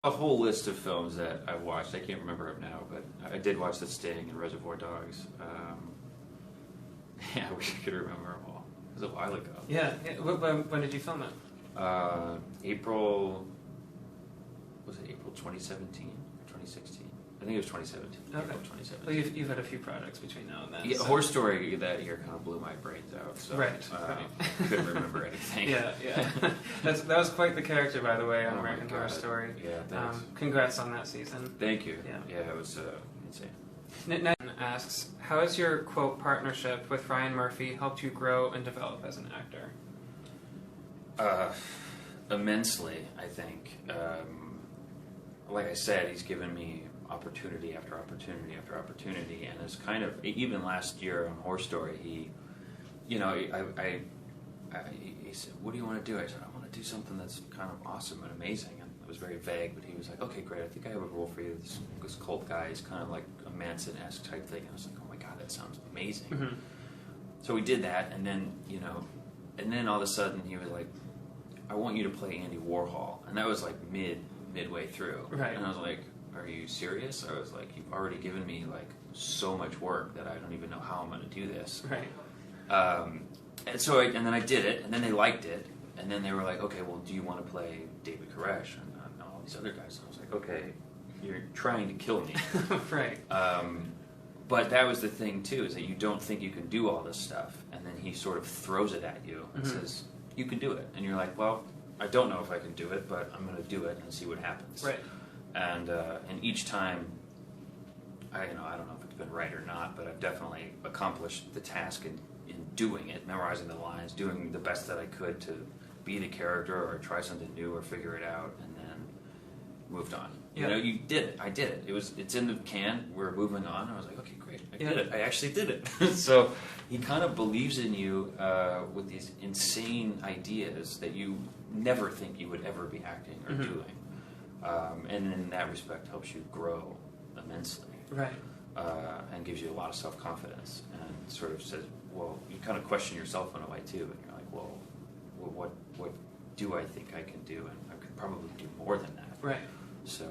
a whole list of films that I've watched. I can't remember them now, but I did watch The Sting and Reservoir Dogs. Yeah, I wish I could remember them all. It was a while ago. Yeah. When did you film it? April 2017 or 2016? I think it was 2017. Okay. April 2017. Well, you've had a few projects between now and then. Yeah, so. Horror Story that year kind of blew my brains out. So, right. Couldn't remember anything. Yeah. That was quite the character, by the way, on American Horror Story. Yeah, thanks. Congrats on that season. Thank you. Yeah, it was insane. Nathan asks, how has your, quote, partnership with Ryan Murphy helped you grow and develop as an actor? Immensely, I think. Like I said, he's given me opportunity after opportunity after opportunity, and it's kind of, even last year on Horror Story, he said, what do you want to do? I said, I want to do something that's kind of awesome and amazing, and it was very vague, but he was like, okay, great, I think I have a role for you. This cult guy is kind of like a Manson-esque type thing, and I was like, oh my god, that sounds amazing. Mm-hmm. So we did that, and then, and then all of a sudden he was like, I want you to play Andy Warhol, and that was like midway through, right? And I was like, are you serious? I was like, you've already given me like so much work that I don't even know how I'm going to do this, right? And so and then I did it, and then they liked it, and then they were like, okay, well, do you want to play David Koresh and all these other guys? And I was like, okay, you're trying to kill me. Right. But that was the thing too, is that you don't think you can do all this stuff, and then he sort of throws it at you and says, you can do it, and you're like, well, I don't know if I can do it, but I'm going to do it and see what happens. Right. And each time, I don't know if it's been right or not, but I've definitely accomplished the task in doing it, memorizing the lines, doing the best that I could to be the character or try something new or figure it out, and then moved on. Yeah. You did it. I did it. It's in the can. We're moving on. I was like, okay, great. I did it. I actually did it. So he kind of believes in you with these insane ideas that you never think you would ever be acting or doing. And in that respect helps you grow immensely. Right. And gives you a lot of self-confidence and sort of says, well, you kind of question yourself in a way too, and you're like, well what do I think I can do? And I could probably do more than that. Right. So,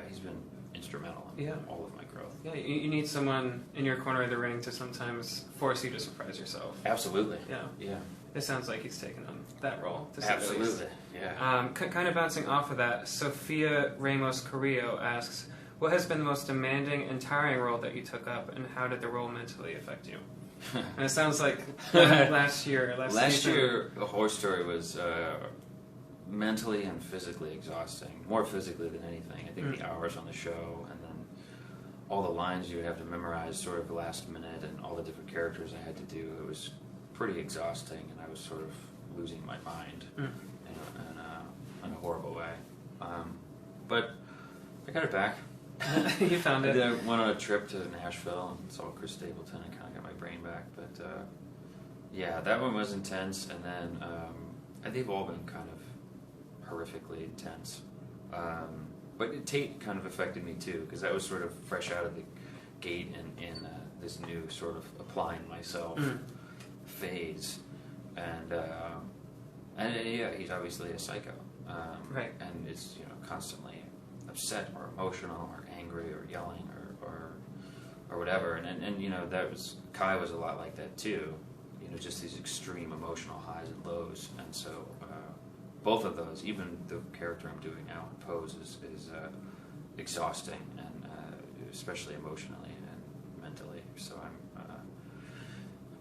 he's been instrumental in all of my growth. Yeah, you need someone in your corner of the ring to sometimes force you to surprise yourself. Absolutely. Yeah. It sounds like he's taken on that role, to say the least. Absolutely, yeah. Kind of bouncing off of that, Sophia Ramos Carrillo asks, what has been the most demanding and tiring role that you took up, and how did the role mentally affect you? And it sounds like last year, A Horror Story was mentally and physically exhausting. More physically than anything. I think the hours on the show, and then all the lines you would have to memorize sort of last minute, and all the different characters I had to do. It was pretty exhausting, and I was sort of losing my mind in a horrible way. But I got it back. You found it. I went on a trip to Nashville and saw Chris Stapleton and kind of got my brain back. But that one was intense, and then they've all been kind of horrifically intense. But Tate kind of affected me too, because I was sort of fresh out of the gate in this new sort of applying myself phase, and he's obviously a psycho, right? And is constantly upset or emotional or angry or yelling or whatever, and Kai was a lot like that too, just these extreme emotional highs and lows, and so both of those, even the character I'm doing now in Pose is exhausting, and especially emotionally and mentally. So I'm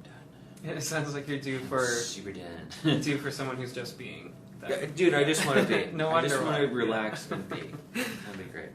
done. It sounds like you're due for super done. Due for someone who's just being. Yeah, dude, I just want to be. No I just wonder want to why. relax and be. That'd be great.